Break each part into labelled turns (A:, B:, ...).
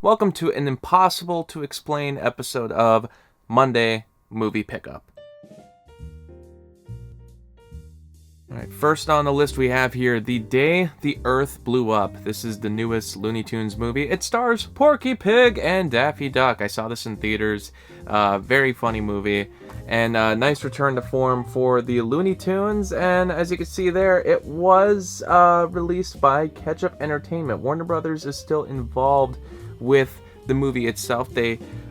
A: Welcome to an impossible to explain episode of Monday Movie Pickup. Alright, first on the list we have here, The Day the Earth Blew Up. This is the newest Looney Tunes movie. It stars Porky Pig and Daffy Duck. I saw this in theaters. Very funny movie. And nice return to form for the Looney Tunes. And as you can see there, it was released by Ketchup Entertainment. Warner Brothers is still involved with the movie itself.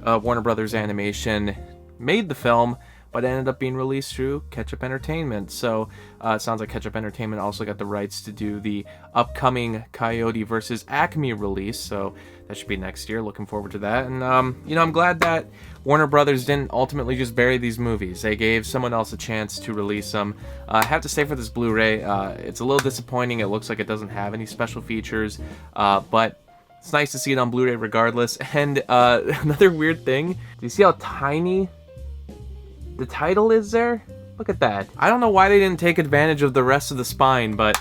A: Warner Brothers Animation made the film, but it ended up being released through Ketchup Entertainment. So it sounds like Ketchup Entertainment also got the rights to do the upcoming Coyote vs. Acme release. So that should be next year. Looking forward to that. And, I'm glad that Warner Brothers didn't ultimately just bury these movies. They gave someone else a chance to release them. I have to say for this Blu-ray, it's a little disappointing. It looks like it doesn't have any special features, but it's nice to see it on Blu-ray regardless. And another weird thing, do you see how tiny the title is there? Look at that. I don't know why they didn't take advantage of the rest of the spine, but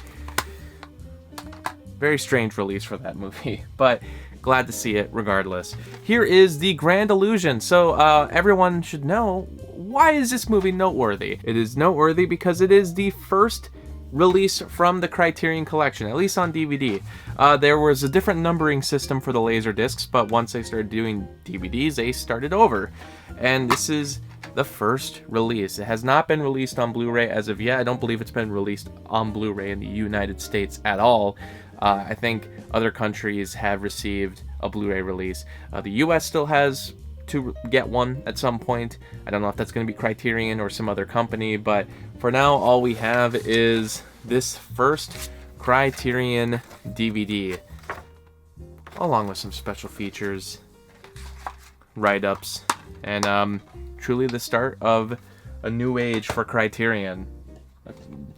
A: very strange release for that movie. But glad to see it regardless. Here is The Grand Illusion. So everyone should know, why is this movie noteworthy? It is noteworthy because it is the first release from the Criterion Collection, at least on DVD. There was a different numbering system for the laser discs, but once they started doing DVDs, they started over. And this is the first release. It has not been released on Blu-ray as of yet. I don't believe it's been released on Blu-ray in the United States at all. I think other countries have received a Blu-ray release. The US still has to get one at some point. I don't know if that's going to be Criterion or some other company, but for now all we have is this first Criterion DVD, along with some special features, write-ups, and truly the start of a new age for Criterion.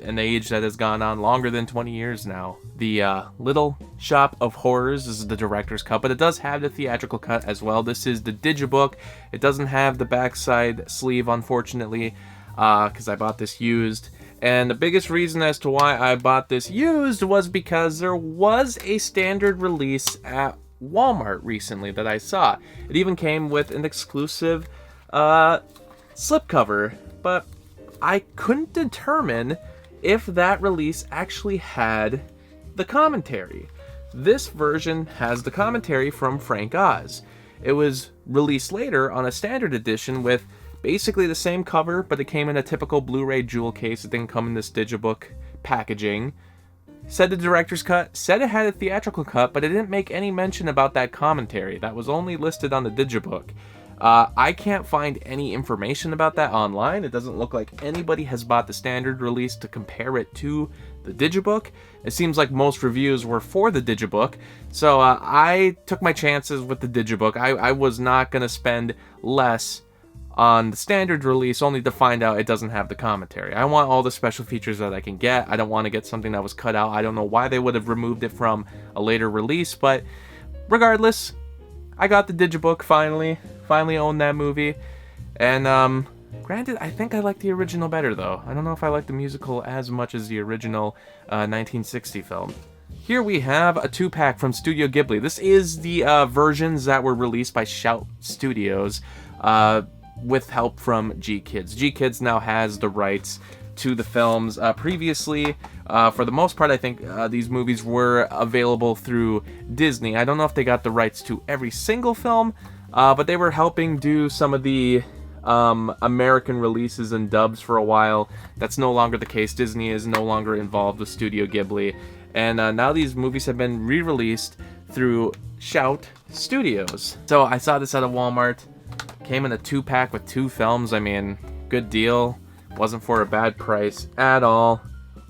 A: An age that has gone on longer than 20 years now. The Little Shop of Horrors is the director's cut, but it does have the theatrical cut as well. This is the digibook. It doesn't have the backside sleeve, unfortunately, because I bought this used. And the biggest reason as to why I bought this used was because there was a standard release at Walmart recently that I saw. It even came with an exclusive slipcover, but I couldn't determine if that release actually had the commentary. This version has the commentary from Frank Oz. It was released later on a standard edition with basically the same cover, but it came in a typical Blu-ray jewel case. It didn't come in this digibook packaging. Said the director's cut, said it had a theatrical cut, but it didn't make any mention about that commentary. That was only listed on the digibook. I can't find any information about that online. It doesn't look like anybody has bought the standard release to compare it to the digibook. It seems like most reviews were for the digibook, so I took my chances with the digibook. I was not going to spend less on the standard release only to find out it doesn't have the commentary. I want all the special features that I can get. I don't want to get something that was cut out. I don't know why they would have removed it from a later release, but regardless, I got the digibook finally owned that movie. And granted, I think I like the original better though. I don't know if I like the musical as much as the original 1960 film. Here we have a 2-pack from Studio Ghibli. This is the versions that were released by Shout Studios with help from G-Kids. G-Kids now has the rights to the films. Previously, for the most part, I think these movies were available through Disney. I don't know if they got the rights to every single film, but they were helping do some of the American releases and dubs for a while. That's no longer the case. Disney is no longer involved with Studio Ghibli. And now these movies have been re-released through Shout Studios. So I saw this at a Walmart. Came in a 2-pack with 2 films. I mean, good deal. Wasn't for a bad price at all.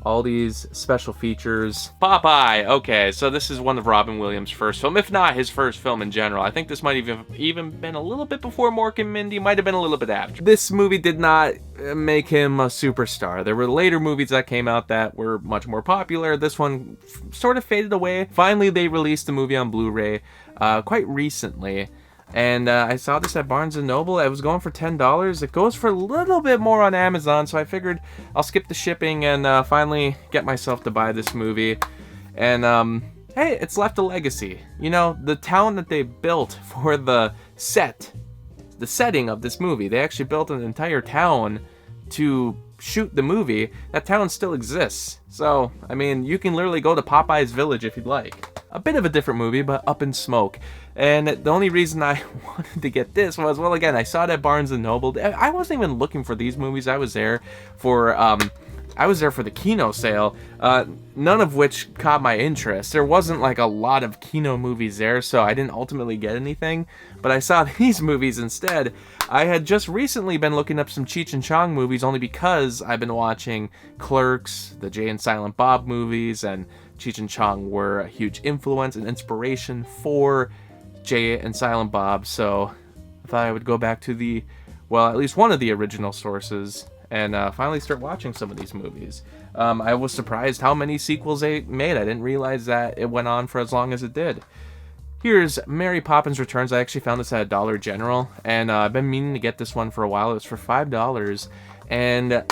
A: All these special features. Popeye! Okay, so this is one of Robin Williams' first film, if not his first film in general. I think this might even been a little bit before Mork and Mindy, might have been a little bit after. This movie did not make him a superstar. There were later movies that came out that were much more popular. This one sort of faded away. Finally, they released the movie on Blu-ray quite recently. And I saw this at Barnes & Noble. It was going for $10. It goes for a little bit more on Amazon, so I figured I'll skip the shipping and finally get myself to buy this movie. And hey, it's left a legacy. You know, the town that they built for the setting of this movie, they actually built an entire town to shoot the movie. That town still exists. So, I mean, you can literally go to Popeye's village if you'd like. A bit of a different movie, but up in smoke. And the only reason I wanted to get this was, well, again, I saw it at Barnes & Noble. I wasn't even looking for these movies. I was there for the Kino sale, none of which caught my interest. There wasn't like a lot of Kino movies there, so I didn't ultimately get anything. But I saw these movies instead. I had just recently been looking up some Cheech and Chong movies only because I've been watching Clerks, the Jay and Silent Bob movies, and Cheech and Chong were a huge influence and inspiration for Jay and Silent Bob. So I thought I would go back to at least one of the original sources and finally start watching some of these movies. I was surprised how many sequels they made. I didn't realize that it went on for as long as it did. Here's Mary Poppins Returns. I actually found this at Dollar General, and I've been meaning to get this one for a while. It was for $5, and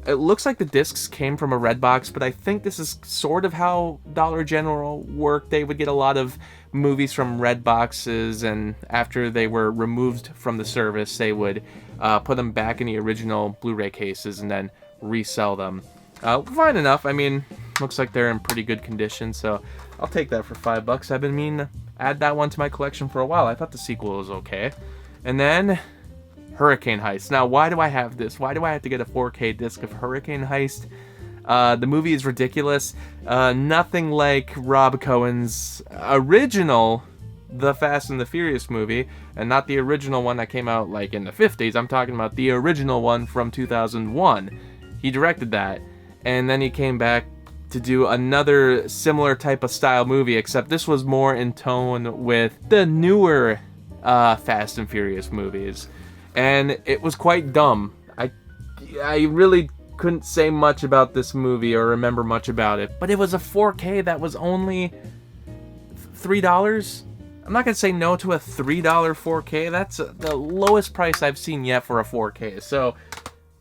A: it looks like the discs came from a red box, but I think this is sort of how Dollar General worked. They would get a lot of movies from red boxes, and after they were removed from the service, they would put them back in the original Blu-ray cases and then resell them. Fine enough. I mean, looks like they're in pretty good condition, so I'll take that for $5. I've been meaning to add that one to my collection for a while. I thought the sequel was okay. And then Hurricane Heist. Now, why do I have this? Why do I have to get a 4K disc of Hurricane Heist? The movie is ridiculous. Nothing like Rob Cohen's original The Fast and the Furious movie, and not the original one that came out like in the 50s. I'm talking about the original one from 2001. He directed that, and then he came back to do another similar type of style movie, except this was more in tone with the newer Fast and Furious movies. And it was quite dumb. I really couldn't say much about this movie or remember much about it, but it was a 4K that was only $3. I'm not gonna say no to a $3 4K. That's the lowest price I've seen yet for a 4K. So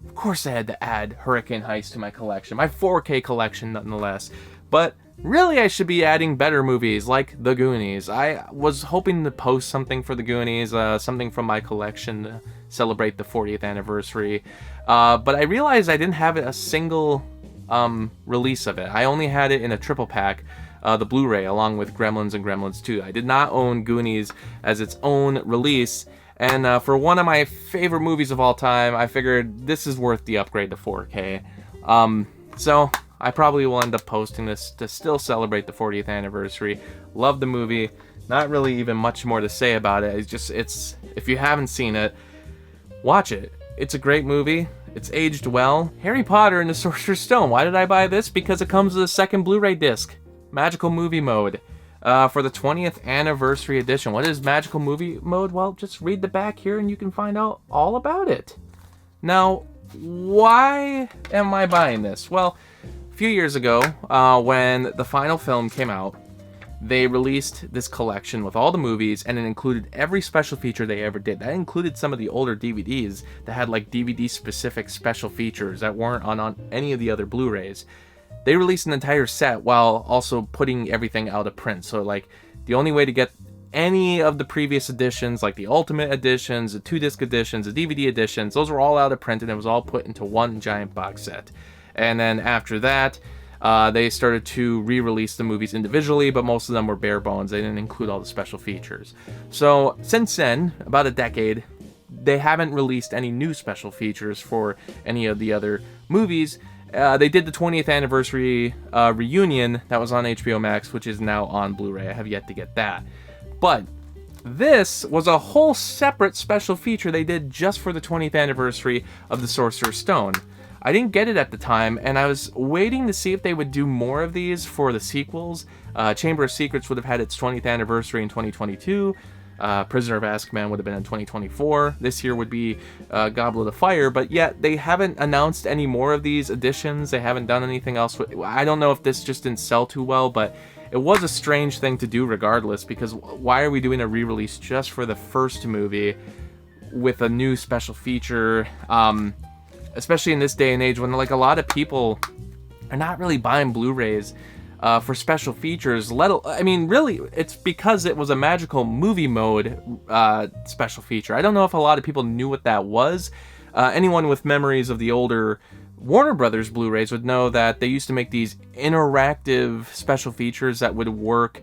A: of course I had to add Hurricane Heist to my collection, my 4K collection nonetheless. But really I should be adding better movies like The Goonies. I was hoping to post something for The Goonies, something from my collection to celebrate the 40th anniversary. But I realized I didn't have a single release of it. I only had it in a triple pack, the Blu-ray, along with Gremlins and Gremlins 2. I did not own Goonies as its own release. And for one of my favorite movies of all time, I figured this is worth the upgrade to 4K. So I probably will end up posting this to still celebrate the 40th anniversary. Love the movie. Not really even much more to say about it. It's if you haven't seen it, watch it. It's a great movie. It's aged well. Harry Potter and the Sorcerer's Stone. Why did I buy this? Because it comes with a second Blu-ray disc. Magical Movie Mode. For the 20th anniversary edition. What is Magical Movie Mode? Well, just read the back here and you can find out all about it. Now, why am I buying this? Well, a few years ago, when the final film came out, they released this collection with all the movies, and it included every special feature they ever did. That included some of the older DVDs that had like DVD-specific special features that weren't on any of the other Blu-rays. They released an entire set while also putting everything out of print. So like the only way to get any of the previous editions, like the Ultimate editions, the 2-disc editions, the DVD editions, those were all out of print, and it was all put into one giant box set. And then after that, they started to re-release the movies individually, but most of them were bare bones. They didn't include all the special features. So since then, about a decade, they haven't released any new special features for any of the other movies. They did the 20th anniversary reunion that was on HBO Max, which is now on Blu-ray. I have yet to get that. But this was a whole separate special feature they did just for the 20th anniversary of the Sorcerer's Stone. I didn't get it at the time, and I was waiting to see if they would do more of these for the sequels. Chamber of Secrets would have had its 20th anniversary in 2022. Prisoner of Azkaban would have been in 2024. This year would be Goblet of Fire, but yet they haven't announced any more of these editions. They haven't done anything else. I don't know if this just didn't sell too well, but it was a strange thing to do regardless, because why are we doing a re-release just for the first movie with a new special feature? Especially in this day and age when like a lot of people are not really buying Blu-rays for special features. I mean, really, it's because it was a magical movie mode special feature. I don't know if a lot of people knew what that was. Anyone with memories of the older Warner Brothers Blu-rays would know that they used to make these interactive special features that would work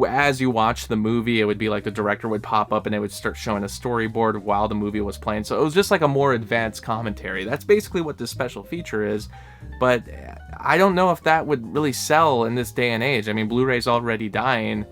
A: as you watch the movie. It would be like the director would pop up and it would start showing a storyboard while the movie was playing. So it was just like a more advanced commentary. That's basically what this special feature is. But I don't know if that would really sell in this day and age. I mean, Blu-ray's already dying.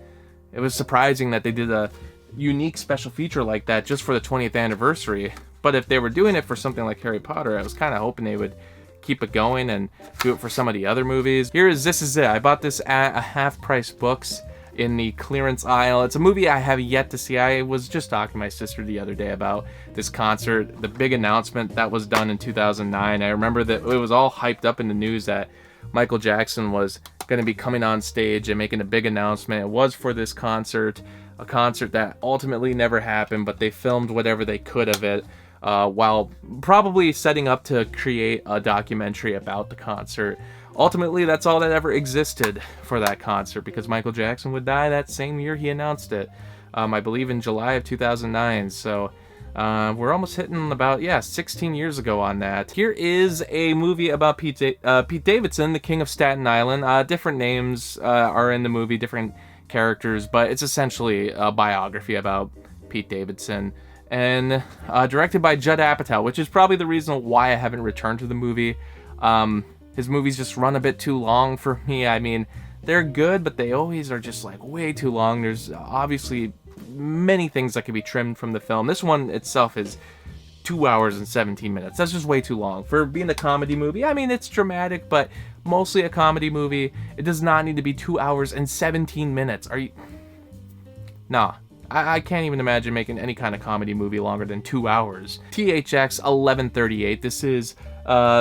A: It was surprising that they did a unique special feature like that just for the 20th anniversary. But if they were doing it for something like Harry Potter, I was kind of hoping they would keep it going and do it for some of the other movies. This is it. I bought this at a half-price books in the clearance aisle. It's a movie I have yet to see. I was just talking to my sister the other day about this concert, the big announcement that was done in 2009. I remember that it was all hyped up in the news that Michael Jackson was going to be coming on stage and making a big announcement. It was for this concert, a concert that ultimately never happened, but they filmed whatever they could of it, while probably setting up to create a documentary about the concert. Ultimately, that's all that ever existed for that concert, because Michael Jackson would die that same year he announced it. I believe in July of 2009, so we're almost hitting about, 16 years ago on that. Here is a movie about Pete Davidson, the King of Staten Island. Different names are in the movie, different characters, but it's essentially a biography about Pete Davidson. And directed by Judd Apatow, which is probably the reason why I haven't returned to the movie. His movies just run a bit too long for me. I mean, they're good, but they always are just like way too long. There's obviously many things that could be trimmed from the film. This one itself is 2 hours and 17 minutes. That's just way too long. For being a comedy movie, I mean, it's dramatic, but mostly a comedy movie. It does not need to be 2 hours and 17 minutes. Are you... Nah. I can't even imagine making any kind of comedy movie longer than 2 hours. THX 1138. This is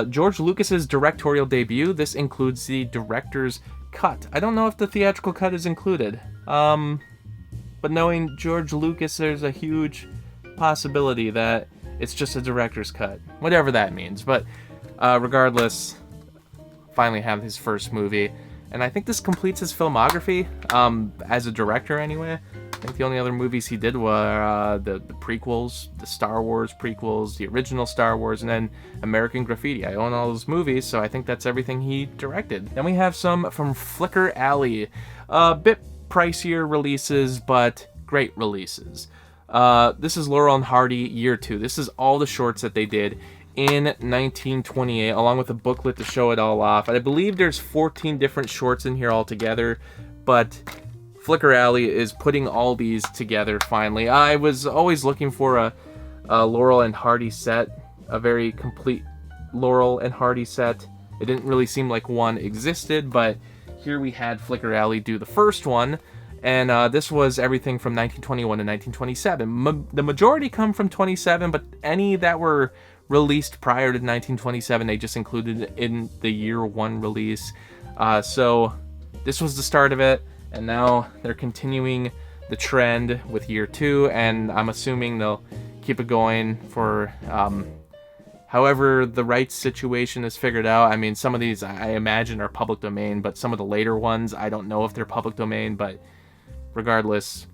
A: George Lucas's directorial debut. This includes the director's cut. I don't know if the theatrical cut is included. But knowing George Lucas, there's a huge possibility that it's just a director's cut. Whatever that means. But regardless, finally have his first movie. And I think this completes his filmography, as a director anyway. I think the only other movies he did were the prequels, the Star Wars prequels, the original Star Wars, and then American Graffiti. I own all those movies, so I think that's everything he directed. Then we have some from Flicker Alley. A bit pricier releases, but great releases. This is Laurel and Hardy Year 2. This is all the shorts that they did in 1928, along with a booklet to show it all off. And I believe there's 14 different shorts in here altogether, but Flicker Alley is putting all these together finally. I was always looking for a Laurel and Hardy set, a very complete Laurel and Hardy set. It didn't really seem like one existed, but here we had Flicker Alley do the first one, and this was everything from 1921 to 1927. The majority come from 27, but any that were released prior to 1927, they just included in the year 1 release. So this was the start of it. And now they're continuing the trend with Year 2, and I'm assuming they'll keep it going for however the rights situation is figured out. I mean, some of these I imagine are public domain, but some of the later ones, I don't know if they're public domain, but regardless,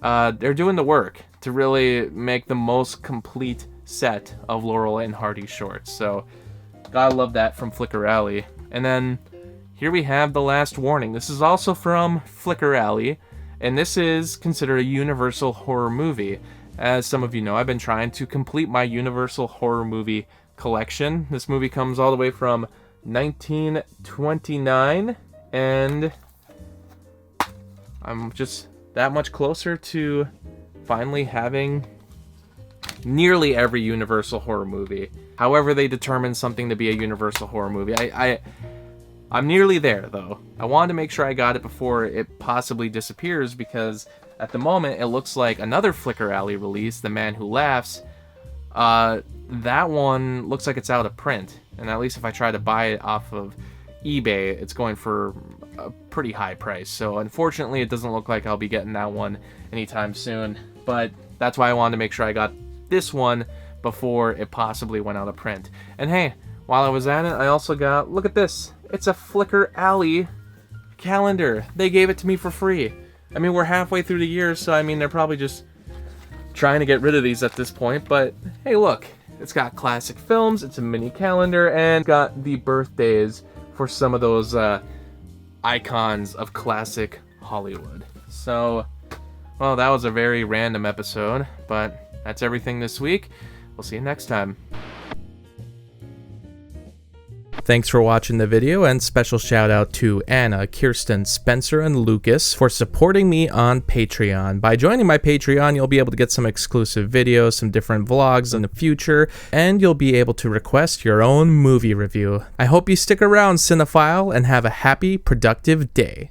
A: they're doing the work to really make the most complete set of Laurel and Hardy shorts. So, gotta love that from Flicker Alley. And then here we have The Last Warning. This is also from Flicker Alley, and this is considered a Universal horror movie. As some of you know, I've been trying to complete my Universal horror movie collection. This movie comes all the way from 1929, and I'm just that much closer to finally having nearly every Universal horror movie. However they determine something to be a Universal horror movie. I'm nearly there, though. I wanted to make sure I got it before it possibly disappears, because at the moment it looks like another Flicker Alley release, The Man Who Laughs, that one looks like it's out of print. And at least if I try to buy it off of eBay, it's going for a pretty high price. So unfortunately, it doesn't look like I'll be getting that one anytime soon. But that's why I wanted to make sure I got this one before it possibly went out of print. And hey, while I was at it, I also got, look at this. It's a Flicker Alley calendar. They gave it to me for free. I mean, we're halfway through the year, so I mean, they're probably just trying to get rid of these at this point. But hey, look, it's got classic films, it's a mini calendar, and got the birthdays for some of those icons of classic Hollywood. So, well, that was a very random episode, but that's everything this week. We'll see you next time. Thanks for watching the video, and special shout out to Anna, Kirsten, Spencer, and Lucas for supporting me on Patreon. By joining my Patreon, you'll be able to get some exclusive videos, some different vlogs in the future, and you'll be able to request your own movie review. I hope you stick around, Cinephile, and have a happy, productive day.